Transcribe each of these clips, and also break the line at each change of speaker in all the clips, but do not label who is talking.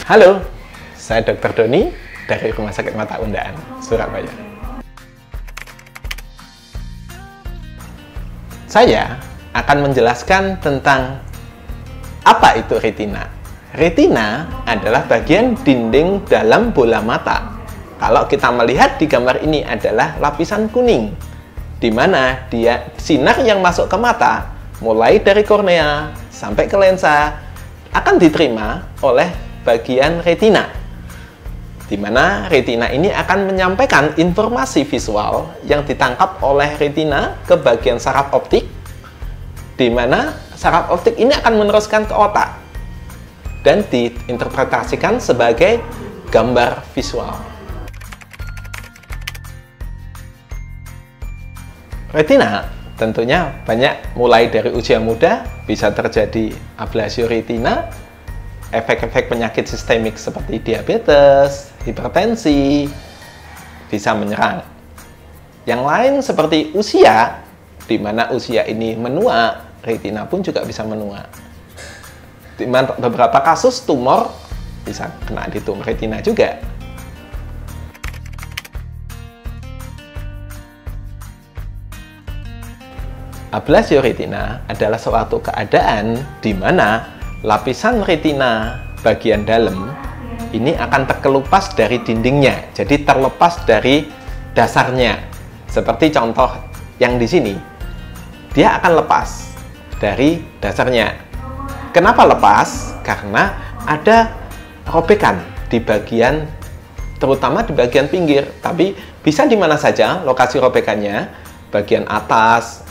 Halo, saya Dr. Doni dari Rumah Sakit Mata Undaan, Surabaya. Saya akan menjelaskan tentang apa itu retina. Retina adalah bagian dinding dalam bola mata. Kalau kita melihat di gambar ini adalah lapisan kuning, di mana sinar yang masuk ke mata, mulai dari kornea sampai ke lensa, akan diterima oleh bagian retina, di mana retina ini akan menyampaikan informasi visual yang ditangkap oleh retina ke bagian saraf optik, di mana saraf optik ini akan meneruskan ke otak dan diinterpretasikan sebagai gambar visual. Retina tentunya banyak, mulai dari usia muda bisa terjadi ablasio retina, efek-efek penyakit sistemik seperti diabetes, hipertensi bisa menyerang. Yang lain seperti usia, di mana usia ini menua, retina pun juga bisa menua. Di mana beberapa kasus tumor bisa kena di tumor retina juga. Ablasio retina adalah suatu keadaan di mana lapisan retina bagian dalam ini akan terkelupas dari dindingnya, jadi terlepas dari dasarnya. Seperti contoh yang di sini, dia akan lepas dari dasarnya. Kenapa lepas? Karena ada robekan di bagian, terutama di bagian pinggir, tapi bisa di mana saja lokasi robekannya, bagian atas,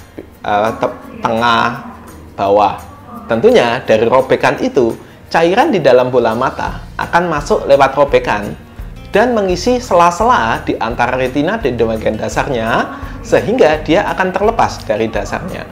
tengah, bawah. Tentunya dari robekan itu, cairan di dalam bola mata akan masuk lewat robekan dan mengisi sela-sela di antara retina dan di bagian dasarnya, sehingga dia akan terlepas dari dasarnya.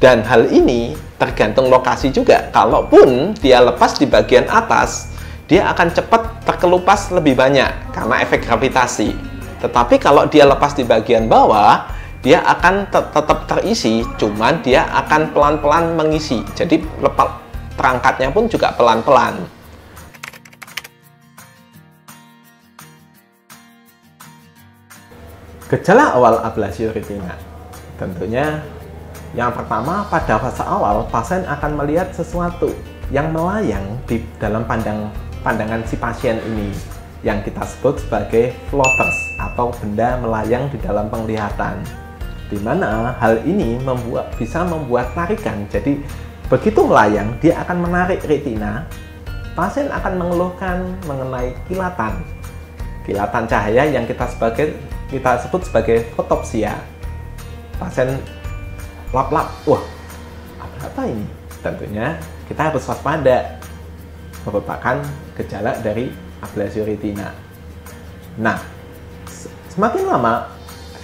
Dan hal ini tergantung lokasi juga. Kalaupun dia lepas di bagian atas, dia akan cepat terkelupas lebih banyak karena efek gravitasi. Tetapi kalau dia lepas di bagian bawah, dia akan tetap terisi, cuman dia akan pelan-pelan mengisi. Jadi terangkatnya pun juga pelan-pelan. Gejala awal ablasio retina. Tentunya yang pertama, pada fase awal pasien akan melihat sesuatu yang melayang di dalam pandangan si pasien ini, yang kita sebut sebagai floaters atau benda melayang di dalam penglihatan. Di mana hal ini bisa membuat tarikan. Jadi begitu melayang, dia akan menarik retina. Pasien akan mengeluhkan mengenai kilatan cahaya yang kita sebut sebagai fotopsia. Pasien lap-lap, wah apa ini? Tentunya kita harus waspada, merupakan gejala dari ablasio retina. Nah, semakin lama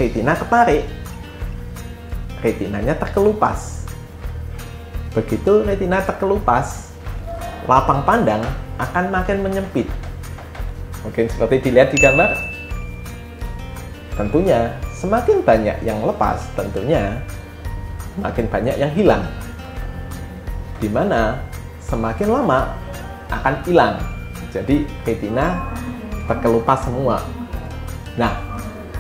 retina ketarik, retinanya terkelupas. Begitu retina terkelupas, lapang pandang akan makin menyempit. Mungkin seperti dilihat di gambar. Tentunya semakin banyak yang lepas, tentunya makin banyak yang hilang. Dimana semakin lama akan hilang. Jadi retina terkelupas semua. Nah,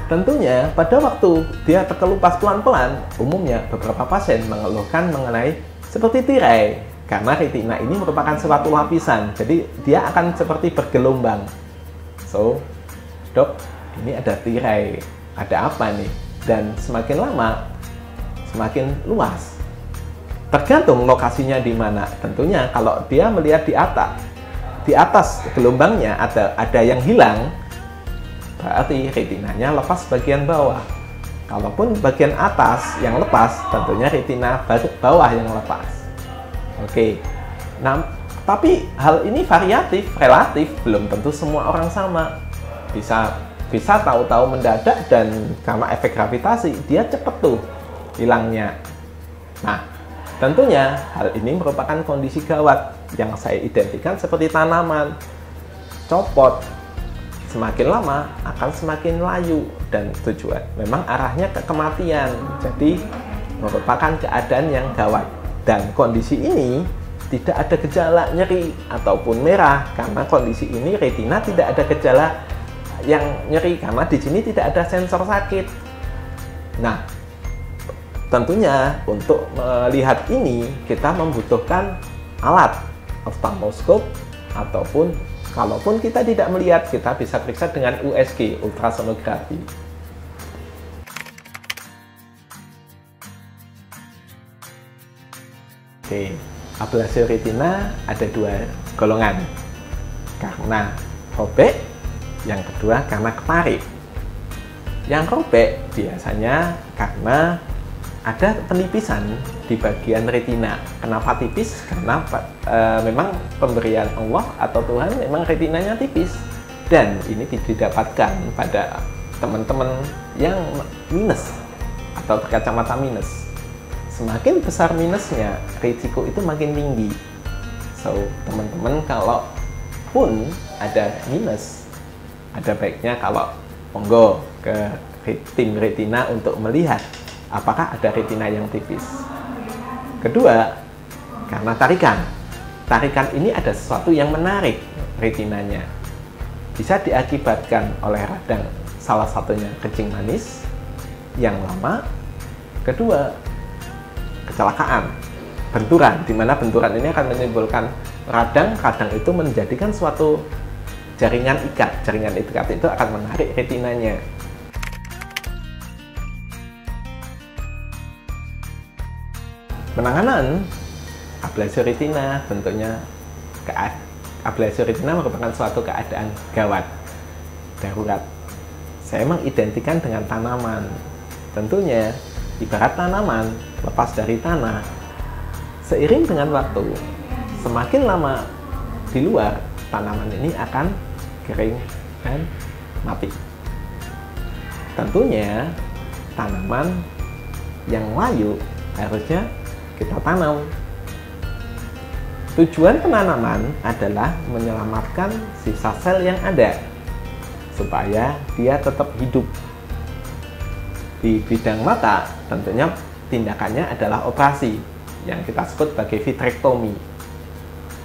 tentunya pada waktu dia terkelupas pelan-pelan, umumnya beberapa pasien mengeluhkan mengenai seperti tirai, karena retina ini merupakan suatu lapisan, jadi dia akan seperti bergelombang. So, dok, ini ada tirai, ada apa nih? Dan semakin lama, semakin luas. Tergantung lokasinya di mana. Tentunya kalau dia melihat di atas gelombangnya ada yang hilang, berarti retinanya lepas bagian bawah. Kalaupun bagian atas yang lepas, tentunya retina bawah yang lepas. Oke. Nah, tapi hal ini variatif, relatif, belum tentu semua orang sama. Bisa tahu-tahu mendadak, dan karena efek gravitasi dia cepet tuh hilangnya. Nah, tentunya hal ini merupakan kondisi gawat yang saya identikan seperti tanaman copot. Semakin lama akan semakin layu dan tujuan memang arahnya ke kematian. Jadi merupakan keadaan yang gawat, dan kondisi ini tidak ada gejala nyeri ataupun merah, karena kondisi ini retina tidak ada gejala yang nyeri karena di sini tidak ada sensor sakit. Nah, tentunya untuk melihat ini kita membutuhkan alat oftalmoskop, ataupun kalaupun kita tidak melihat, kita bisa periksa dengan USG, ultrasonografi. Oke, ablasi retina ada dua golongan, karena robek, yang kedua karena ketarik. Yang robek biasanya karena ada penipisan di bagian retina. Kenapa tipis? Karena memang pemberian Allah atau Tuhan memang retinanya tipis, dan ini didapatkan pada teman-teman yang minus atau berkacamata minus. Semakin besar minusnya, risiko itu makin tinggi. So, teman-teman kalau pun ada minus, ada baiknya kalau monggo ke tim retina untuk melihat apakah ada retina yang tipis. Kedua, karena tarikan. Tarikan ini ada sesuatu yang menarik retinanya. Bisa diakibatkan oleh radang, salah satunya kencing manis yang lama. Kedua, kecelakaan, benturan, di mana benturan ini akan menimbulkan radang itu menjadikan suatu jaringan ikat itu akan menarik retinanya. Penanganan ablasi retina tentunya ablasi retina merupakan suatu keadaan gawat, darurat. Saya mengidentikan dengan tanaman. Tentunya ibarat tanaman lepas dari tanah, seiring dengan waktu, semakin lama di luar, tanaman ini akan kering dan mati. Tentunya tanaman yang layu harusnya kita tanam. Tujuan penanaman adalah menyelamatkan sisa sel yang ada supaya dia tetap hidup. Di bidang mata, tentunya tindakannya adalah operasi yang kita sebut sebagai vitrektomi.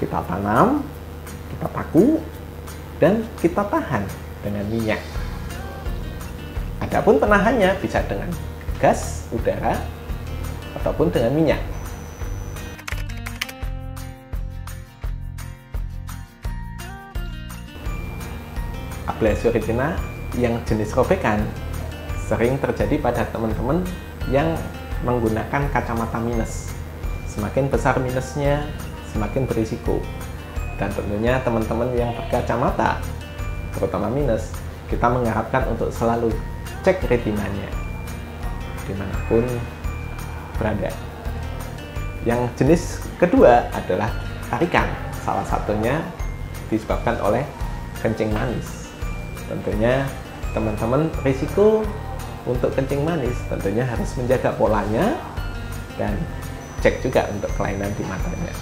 Kita tanam, kita paku, dan kita tahan dengan minyak. Adapun penahannya bisa dengan gas, udara, ataupun dengan minyak. Ablasi retina yang jenis robekan sering terjadi pada teman-teman yang menggunakan kacamata minus. Semakin besar minusnya, semakin berisiko. Dan tentunya teman-teman yang berkacamata, terutama minus, kita mengharapkan untuk selalu cek retinanya dimanapun berada. Yang jenis kedua adalah tarikan. Salah satunya disebabkan oleh kencing manis. Tentunya teman-teman risiko untuk kencing manis tentunya harus menjaga polanya dan cek juga untuk kelainan di matanya.